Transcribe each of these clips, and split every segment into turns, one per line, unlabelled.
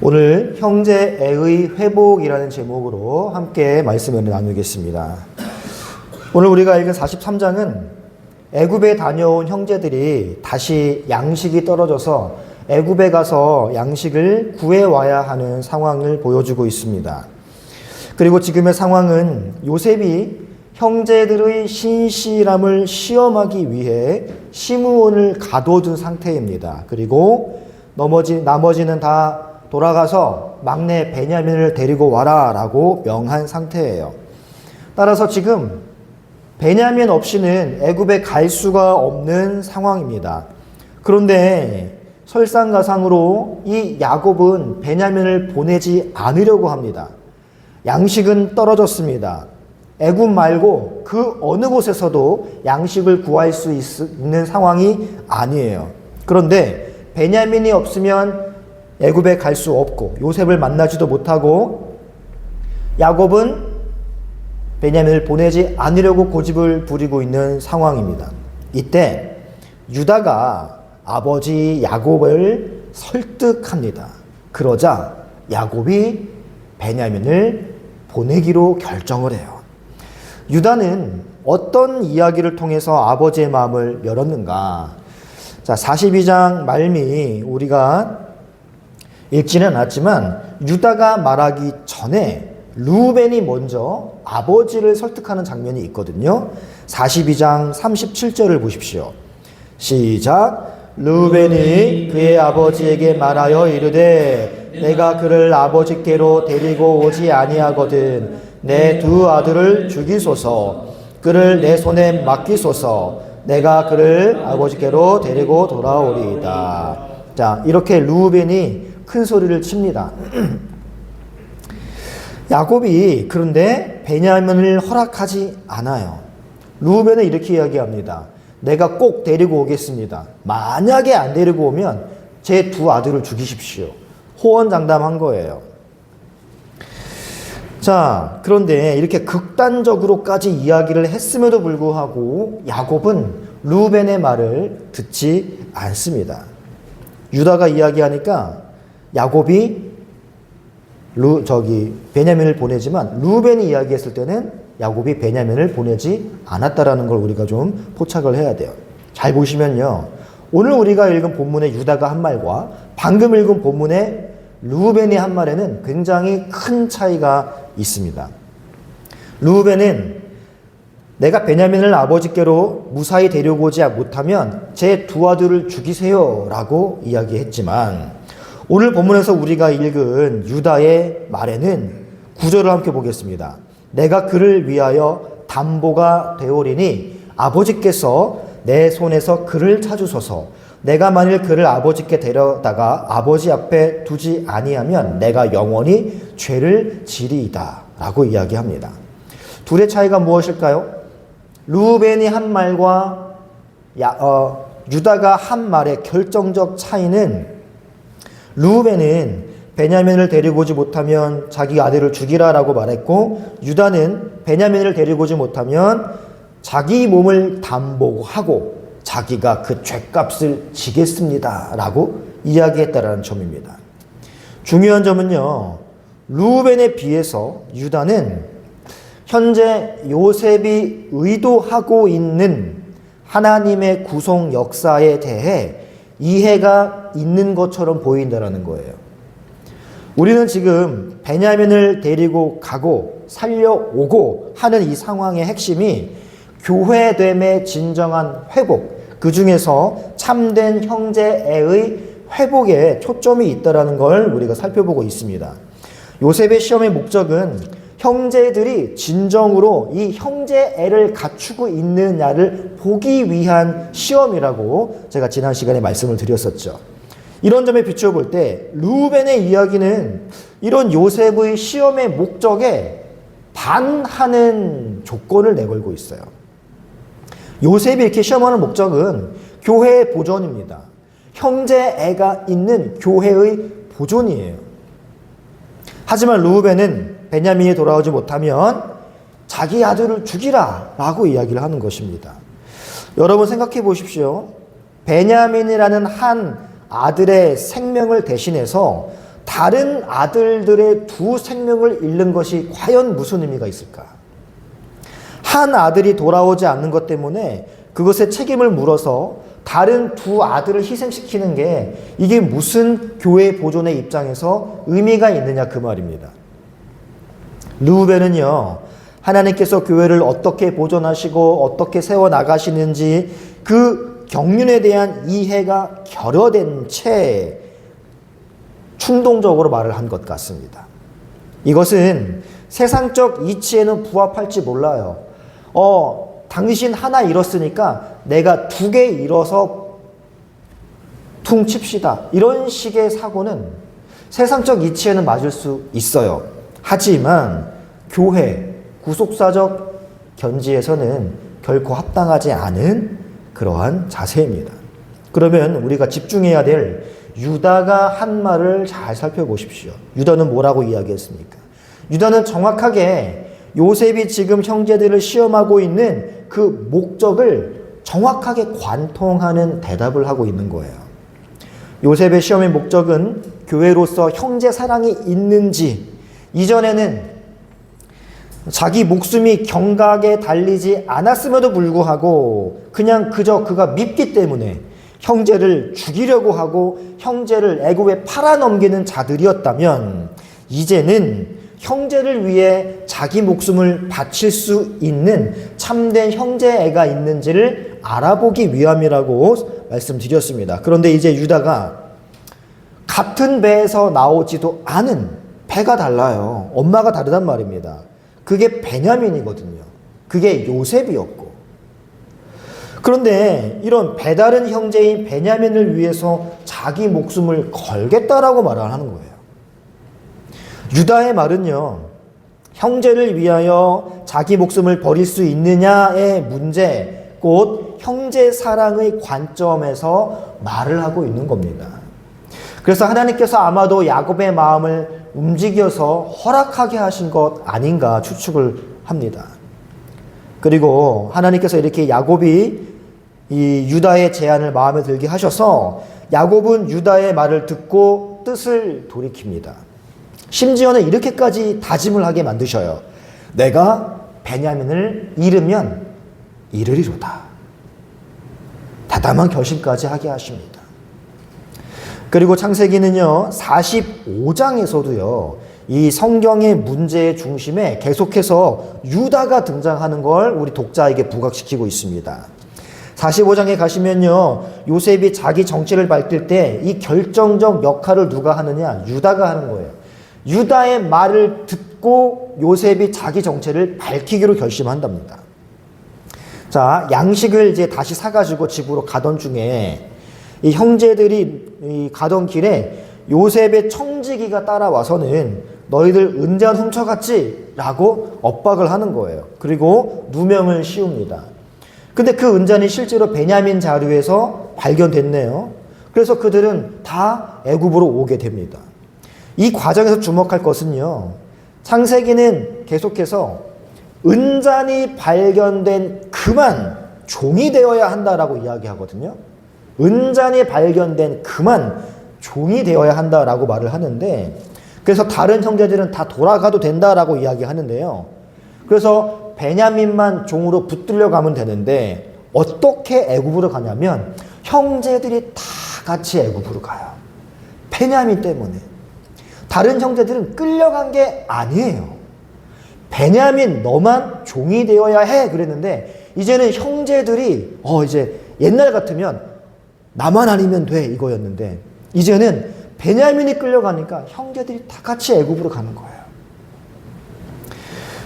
오늘 형제애의 회복이라는 제목으로 함께 말씀을 나누겠습니다. 오늘 우리가 읽은 43장은 애굽에 다녀온 형제들이 다시 양식이 떨어져서 애굽에 가서 양식을 구해와야 하는 상황을 보여주고 있습니다. 그리고 지금의 상황은 요셉이 형제들의 신실함을 시험하기 위해 시므온을 가둬둔 상태입니다. 그리고 나머지는 다 돌아가서 막내 베냐민을 데리고 와라 라고 명한 상태예요. 따라서 지금 베냐민 없이는 애굽에 갈 수가 없는 상황입니다. 그런데 설상가상으로 이 야곱은 베냐민을 보내지 않으려고 합니다. 양식은 떨어졌습니다. 애굽 말고 그 어느 곳에서도 양식을 구할 수 있는 상황이 아니에요. 그런데 베냐민이 없으면 애굽에 갈 수 없고 요셉을 만나지도 못하고 야곱은 베냐민을 보내지 않으려고 고집을 부리고 있는 상황입니다. 이때 유다가 아버지 야곱을 설득합니다. 그러자 야곱이 베냐민을 보내기로 결정을 해요. 유다는 어떤 이야기를 통해서 아버지의 마음을 열었는가? 자, 42장 말미 우리가 읽지는 않았지만 유다가 말하기 전에 루벤이 먼저 아버지를 설득하는 장면이 있거든요. 42장 37절을 보십시오. 시작. 루벤이 그의 아버지에게 말하여 이르되 내가 그를 아버지께로 데리고 오지 아니하거든 내 두 아들을 죽이소서 그를 내 손에 맡기소서 내가 그를 아버지께로 데리고 돌아오리이다. 자, 이렇게 루벤이 큰 소리를 칩니다. 야곱이 그런데 베냐민을 허락하지 않아요. 루벤은 이렇게 이야기합니다. 내가 꼭 데리고 오겠습니다. 만약에 안 데리고 오면 제 두 아들을 죽이십시오. 호언장담한 거예요. 자, 그런데 이렇게 극단적으로까지 이야기를 했음에도 불구하고 야곱은 루벤의 말을 듣지 않습니다. 유다가 이야기하니까 야곱이 베냐민을 보내지만 루벤이 이야기했을 때는 야곱이 베냐민을 보내지 않았다라는 걸 우리가 좀 포착을 해야 돼요. 잘 보시면요. 오늘 우리가 읽은 본문의 유다가 한 말과 방금 읽은 본문의 루벤이 한 말에는 굉장히 큰 차이가 있습니다. 루벤은 내가 베냐민을 아버지께로 무사히 데려오지 못하면 제 두 아들을 죽이세요 라고 이야기했지만 오늘 본문에서 우리가 읽은 유다의 말에는 구절을 함께 보겠습니다. 내가 그를 위하여 담보가 되오리니 아버지께서 내 손에서 그를 찾으소서 내가 만일 그를 아버지께 데려다가 아버지 앞에 두지 아니하면 내가 영원히 죄를 지리이다 라고 이야기합니다. 둘의 차이가 무엇일까요? 루벤이 한 말과 유다가 한 말의 결정적 차이는 루벤은 베냐민을 데리고 오지 못하면 자기 아들을 죽이라 라고 말했고 유다는 베냐민을 데리고 오지 못하면 자기 몸을 담보하고 자기가 그 죄값을 지겠습니다 라고 이야기했다라는 점입니다. 중요한 점은요. 루벤에 비해서 유다는 현재 요셉이 의도하고 있는 하나님의 구속 역사에 대해 이해가 있는 것처럼 보인다는 거예요. 우리는 지금 베냐민을 데리고 가고 살려오고 하는 이 상황의 핵심이 교회됨의 진정한 회복, 그 중에서 참된 형제애의 회복에 초점이 있다는 걸 우리가 살펴보고 있습니다. 요셉의 시험의 목적은 형제들이 진정으로 이 형제애를 갖추고 있느냐를 보기 위한 시험이라고 제가 지난 시간에 말씀을 드렸었죠. 이런 점에 비추어 볼 때 루벤의 이야기는 이런 요셉의 시험의 목적에 반하는 조건을 내걸고 있어요. 요셉이 이렇게 시험하는 목적은 교회의 보존입니다. 형제애가 있는 교회의 보존이에요. 하지만 루벤은 베냐민이 돌아오지 못하면 자기 아들을 죽이라 라고 이야기를 하는 것입니다. 여러분 생각해 보십시오. 베냐민이라는 한 아들의 생명을 대신해서 다른 아들들의 두 생명을 잃는 것이 과연 무슨 의미가 있을까? 한 아들이 돌아오지 않는 것 때문에 그것에 책임을 물어서 다른 두 아들을 희생시키는 게 이게 무슨 교회 보존의 입장에서 의미가 있느냐 그 말입니다. 르우벤은요, 하나님께서 교회를 어떻게 보존하시고 어떻게 세워나가시는지 그 경륜에 대한 이해가 결여된 채 충동적으로 말을 한 것 같습니다. 이것은 세상적 이치에는 부합할지 몰라요. 당신 하나 잃었으니까 내가 두 개 잃어서 퉁칩시다. 이런 식의 사고는 세상적 이치에는 맞을 수 있어요. 하지만 교회, 구속사적 견지에서는 결코 합당하지 않은 그러한 자세입니다. 그러면 우리가 집중해야 될 유다가 한 말을 잘 살펴보십시오. 유다는 뭐라고 이야기했습니까? 유다는 정확하게 요셉이 지금 형제들을 시험하고 있는 그 목적을 정확하게 관통하는 대답을 하고 있는 거예요. 요셉의 시험의 목적은 교회로서 형제 사랑이 있는지, 이전에는 자기 목숨이 경각에 달리지 않았음에도 불구하고 그냥 그저 그가 밉기 때문에 형제를 죽이려고 하고 형제를 애굽에 팔아넘기는 자들이었다면, 이제는 형제를 위해 자기 목숨을 바칠 수 있는 참된 형제애가 있는지를 알아보기 위함이라고 말씀드렸습니다. 그런데 이제 유다가 같은 배에서 나오지도 않은, 배가 달라요. 엄마가 다르단 말입니다. 그게 베냐민이거든요. 그게 요셉이었고. 그런데 이런 배다른 형제인 베냐민을 위해서 자기 목숨을 걸겠다라고 말을 하는 거예요. 유다의 말은요, 형제를 위하여 자기 목숨을 버릴 수 있느냐의 문제, 곧 형제 사랑의 관점에서 말을 하고 있는 겁니다. 그래서 하나님께서 아마도 야곱의 마음을 움직여서 허락하게 하신 것 아닌가 추측을 합니다. 그리고 하나님께서 이렇게 야곱이 이 유다의 제안을 마음에 들게 하셔서 야곱은 유다의 말을 듣고 뜻을 돌이킵니다. 심지어는 이렇게까지 다짐을 하게 만드셔요. 내가 베냐민을 잃으면 잃으리로다. 다담한 결심까지 하게 하십니다. 그리고 창세기는요, 45장에서도요, 이 성경의 문제의 중심에 계속해서 유다가 등장하는 걸 우리 독자에게 부각시키고 있습니다. 45장에 가시면요, 요셉이 자기 정체를 밝힐 때 이 결정적 역할을 누가 하느냐? 유다가 하는 거예요. 유다의 말을 듣고 요셉이 자기 정체를 밝히기로 결심한답니다. 자, 양식을 이제 다시 사가지고 집으로 가던 중에 이 형제들이 가던 길에 요셉의 청지기가 따라와서는 너희들 은잔 훔쳐갔지? 라고 엇박을 하는 거예요. 그리고 누명을 씌웁니다. 근데 그 은잔이 실제로 베냐민 자루에서 발견됐네요. 그래서 그들은 다 애굽으로 오게 됩니다. 이 과정에서 주목할 것은요, 창세기는 계속해서 은잔이 발견된 그만 종이 되어야 한다라고 이야기하거든요. 은잔이 발견된 그만 종이 되어야 한다라고 말을 하는데, 그래서 다른 형제들은 다 돌아가도 된다라고 이야기하는데요. 그래서 베냐민만 종으로 붙들려 가면 되는데 어떻게 애굽으로 가냐면 형제들이 다 같이 애굽으로 가요. 베냐민 때문에. 다른 형제들은 끌려간 게 아니에요. 베냐민 너만 종이 되어야 해 그랬는데 이제는 형제들이 이제 옛날 같으면 나만 아니면 돼 이거였는데 이제는 베냐민이 끌려가니까 형제들이 다 같이 애굽으로 가는 거예요.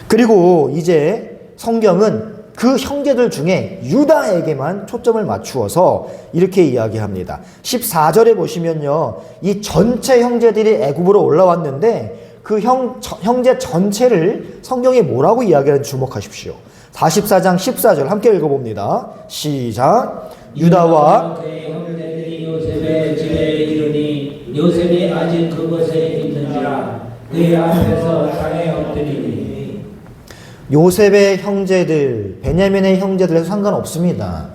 그리고 이제 성경은 그 형제들 중에 유다에게만 초점을 맞추어서 이렇게 이야기합니다. 14절에 보시면요, 이 전체 형제들이 애굽으로 올라왔는데 그 형제 전체를 성경이 뭐라고 이야기하는지 주목하십시오. 44장 14절 함께 읽어봅니다. 시작. 유다와
그의 형제들이 요셉의 집에 이르니 요셉이 아직 그곳에 있는지라 그의 앞에서 땅에 엎드리니.
요셉의 형제들, 베냐민의 형제들에서 상관없습니다.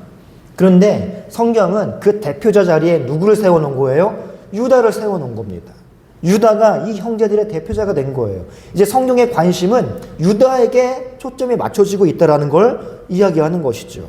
그런데 성경은 그 대표자 자리에 누구를 세워놓은 거예요? 유다를 세워놓은 겁니다. 유다가 이 형제들의 대표자가 된 거예요. 이제 성경의 관심은 유다에게 초점이 맞춰지고 있다는 걸 이야기하는 것이죠.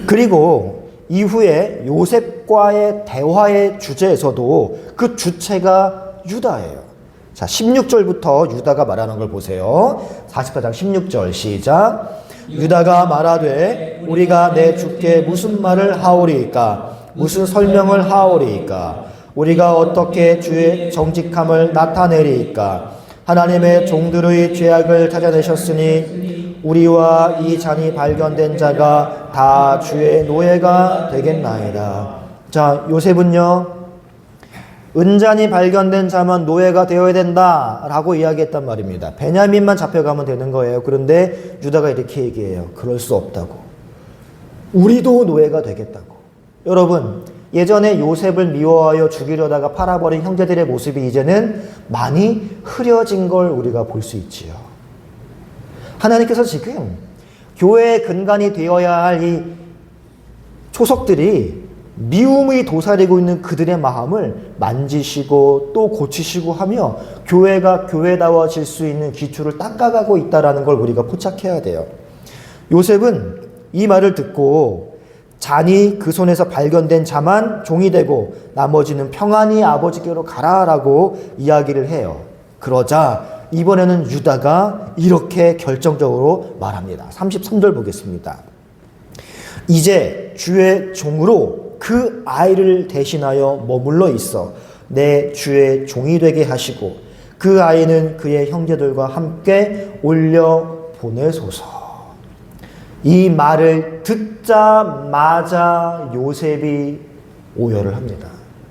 그리고 이후에 요셉과의 대화의 주제에서도 그 주체가 유다예요. 자, 16절부터 유다가 말하는 걸 보세요. 44장 16절 시작. 유다가 말하되 우리가 내 주께 무슨 말을 하오리이까? 무슨 설명을 하오리이까? 우리가 어떻게 주의 정직함을 나타내리이까? 하나님의 종들의 죄악을 찾아내셨으니 우리와 이 잔이 발견된 자가 다 주의 노예가 되겠나이다. 자, 요셉은요, 은잔이 발견된 자만 노예가 되어야 된다라고 이야기했단 말입니다. 베냐민만 잡혀가면 되는 거예요. 그런데 유다가 이렇게 얘기해요. 그럴 수 없다고. 우리도 노예가 되겠다고. 여러분, 예전에 요셉을 미워하여 죽이려다가 팔아버린 형제들의 모습이 이제는 많이 흐려진 걸 우리가 볼 수 있지요. 하나님께서 지금 교회의 근간이 되어야 할 이 초석들이 미움이 도사리고 있는 그들의 마음을 만지시고 또 고치시고 하며 교회가 교회다워질 수 있는 기초를 닦아가고 있다는 걸 우리가 포착해야 돼요. 요셉은 이 말을 듣고 잔이 그 손에서 발견된 자만 종이 되고 나머지는 평안히 아버지께로 가라라고 이야기를 해요. 그러자 이번에는 유다가 이렇게 결정적으로 말합니다. 33절 보겠습니다. 이제 주의 종으로 그 아이를 대신하여 머물러 있어 내 주의 종이 되게 하시고 그 아이는 그의 형제들과 함께 올려 보내소서. 이 말을 듣자마자 요셉이 오열을 합니다.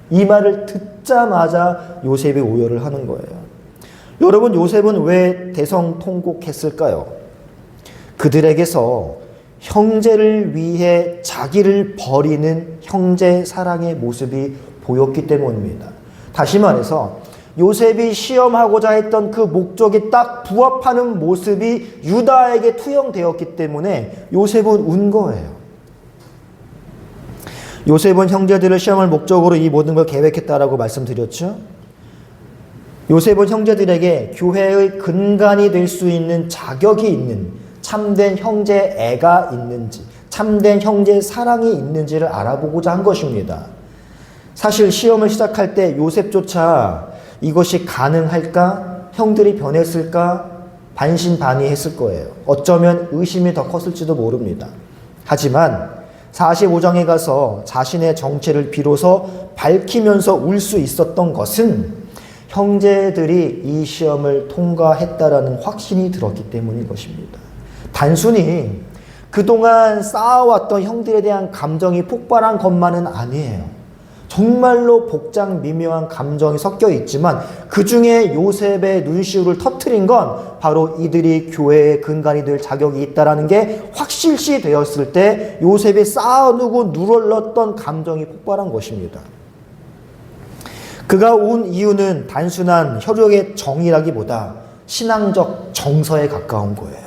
이 말을 듣자마자 요셉이 오열을 하는 거예요. 여러분, 요셉은 왜 대성통곡했을까요? 그들에게서 형제를 위해 자기를 버리는 형제 사랑의 모습이 보였기 때문입니다. 다시 말해서 요셉이 시험하고자 했던 그 목적이 딱 부합하는 모습이 유다에게 투영되었기 때문에 요셉은 운 거예요. 요셉은 형제들을 시험할 목적으로 이 모든 걸 계획했다라고 말씀드렸죠. 요셉은 형제들에게 교회의 근간이 될 수 있는 자격이 있는 참된 형제애가 있는지, 참된 형제 사랑이 있는지를 알아보고자 한 것입니다. 사실 시험을 시작할 때 요셉조차 이것이 가능할까? 형들이 변했을까? 반신반의했을 거예요. 어쩌면 의심이 더 컸을지도 모릅니다. 하지만 45장에 가서 자신의 정체를 비로소 밝히면서 울 수 있었던 것은 형제들이 이 시험을 통과했다라는 확신이 들었기 때문인 것입니다. 단순히 그동안 쌓아왔던 형들에 대한 감정이 폭발한 것만은 아니에요. 정말로 복잡 미묘한 감정이 섞여 있지만 그 중에 요셉의 눈시울을 터뜨린 건 바로 이들이 교회의 근간이 될 자격이 있다는 게 확실시 되었을 때 요셉이 쌓아두고 누럴렀던 감정이 폭발한 것입니다. 그가 온 이유는 단순한 혈육의 정이라기보다 신앙적 정서에 가까운 거예요.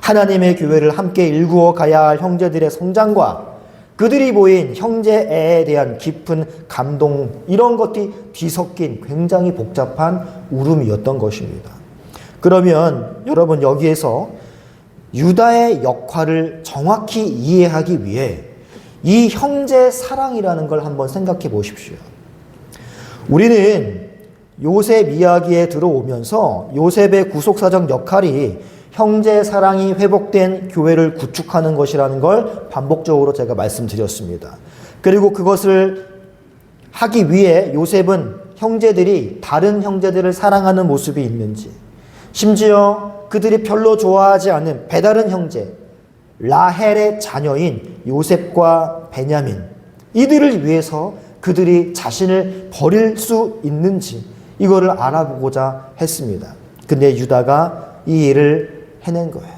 하나님의 교회를 함께 일구어 가야 할 형제들의 성장과 그들이 보인 형제애에 대한 깊은 감동, 이런 것들이 뒤섞인 굉장히 복잡한 울음이었던 것입니다. 그러면 여러분, 여기에서 유다의 역할을 정확히 이해하기 위해 이 형제 사랑이라는 걸 한번 생각해 보십시오. 우리는 요셉 이야기에 들어오면서 요셉의 구속사적 역할이 형제 사랑이 회복된 교회를 구축하는 것이라는 걸 반복적으로 제가 말씀드렸습니다. 그리고 그것을 하기 위해 요셉은 형제들이 다른 형제들을 사랑하는 모습이 있는지, 심지어 그들이 별로 좋아하지 않은 배다른 형제 라헬의 자녀인 요셉과 베냐민, 이들을 위해서 그들이 자신을 버릴 수 있는지 이거를 알아보고자 했습니다. 근데 유다가 이 일을 해낸 거예요.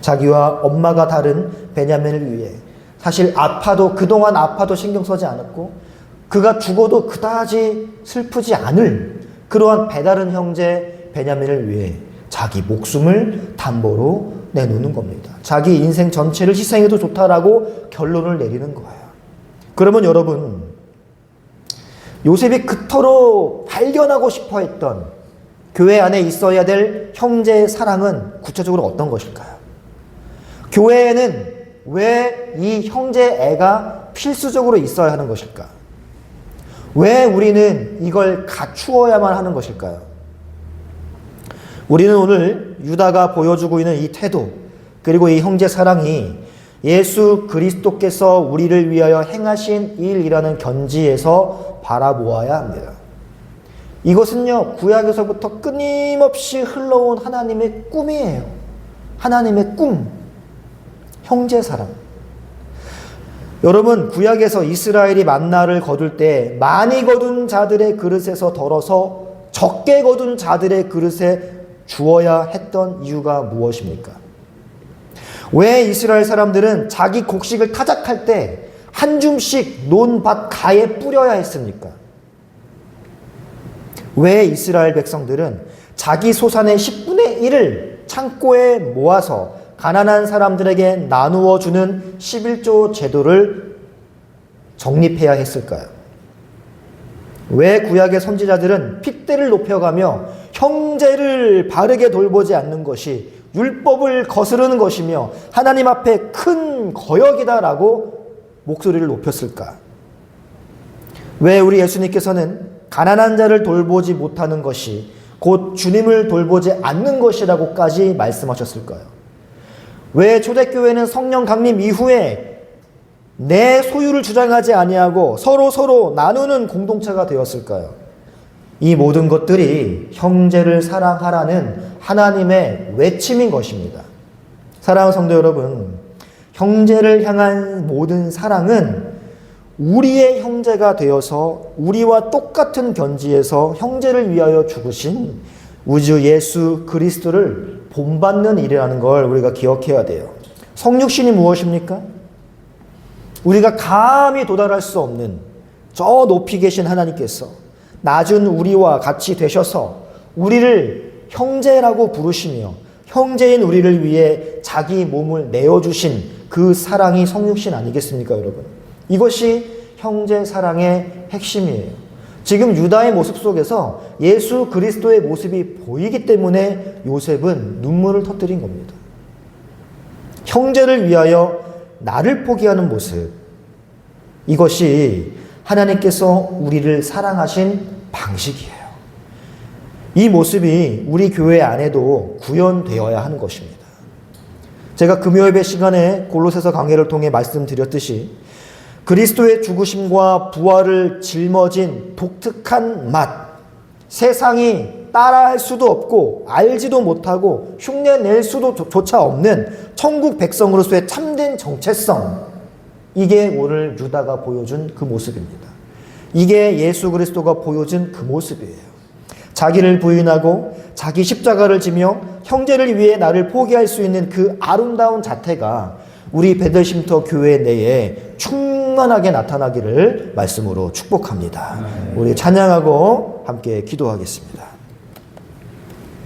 자기와 엄마가 다른 베냐민을 위해, 사실 그동안 아파도 신경 쓰지 않았고 그가 죽어도 그다지 슬프지 않을 그러한 배다른 형제 베냐민을 위해 자기 목숨을 담보로 내놓는 겁니다. 자기 인생 전체를 희생해도 좋다라고 결론을 내리는 거예요. 그러면 여러분, 요셉이 그토록 발견하고 싶어 했던 교회 안에 있어야 될 형제의 사랑은 구체적으로 어떤 것일까요? 교회에는 왜 이 형제애가 필수적으로 있어야 하는 것일까? 왜 우리는 이걸 갖추어야만 하는 것일까요? 우리는 오늘 유다가 보여주고 있는 이 태도, 그리고 이 형제 사랑이 예수 그리스도께서 우리를 위하여 행하신 일이라는 견지에서 바라보아야 합니다. 이것은요, 구약에서부터 끊임없이 흘러온 하나님의 꿈이에요. 하나님의 꿈, 형제 사랑. 여러분, 구약에서 이스라엘이 만나를 거둘 때 많이 거둔 자들의 그릇에서 덜어서 적게 거둔 자들의 그릇에 주어야 했던 이유가 무엇입니까? 왜 이스라엘 사람들은 자기 곡식을 타작할 때 한 줌씩 논밭 가에 뿌려야 했습니까? 왜 이스라엘 백성들은 자기 소산의 10분의 1을 창고에 모아서 가난한 사람들에게 나누어 주는 11조 제도를 정립해야 했을까요? 왜 구약의 선지자들은 핏대를 높여가며 형제를 바르게 돌보지 않는 것이 율법을 거스르는 것이며 하나님 앞에 큰 거역이다라고 목소리를 높였을까? 왜 우리 예수님께서는 가난한 자를 돌보지 못하는 것이 곧 주님을 돌보지 않는 것이라고까지 말씀하셨을까요? 왜 초대교회는 성령 강림 이후에 내 소유를 주장하지 아니하고 서로 나누는 공동체가 되었을까요? 이 모든 것들이 형제를 사랑하라는 하나님의 외침인 것입니다. 사랑하는 성도 여러분, 형제를 향한 모든 사랑은 우리의 형제가 되어서 우리와 똑같은 견지에서 형제를 위하여 죽으신 우주 예수 그리스도를 본받는 일이라는 걸 우리가 기억해야 돼요. 성육신이 무엇입니까? 우리가 감히 도달할 수 없는 저 높이 계신 하나님께서 낮은 우리와 같이 되셔서 우리를 형제라고 부르시며 형제인 우리를 위해 자기 몸을 내어주신 그 사랑이 성육신 아니겠습니까, 여러분? 이것이 형제 사랑의 핵심이에요. 지금 유다의 모습 속에서 예수 그리스도의 모습이 보이기 때문에 요셉은 눈물을 터뜨린 겁니다. 형제를 위하여 나를 포기하는 모습, 이것이 하나님께서 우리를 사랑하신 방식이에요. 이 모습이 우리 교회 안에도 구현되어야 하는 것입니다. 제가 금요예배 시간에 골로새서 강해를 통해 말씀드렸듯이 그리스도의 죽으심과 부활을 짊어진 독특한 맛, 세상이 따라할 수도 없고 알지도 못하고 흉내낼 수도 조차 없는 천국 백성으로서의 참된 정체성, 이게 오늘 유다가 보여준 그 모습입니다. 이게 예수 그리스도가 보여준 그 모습이에요. 자기를 부인하고 자기 십자가를 지며 형제를 위해 나를 포기할 수 있는 그 아름다운 자태가 우리 베들심터 교회 내에 충만하게 나타나기를 말씀으로 축복합니다. 우리 찬양하고 함께 기도하겠습니다.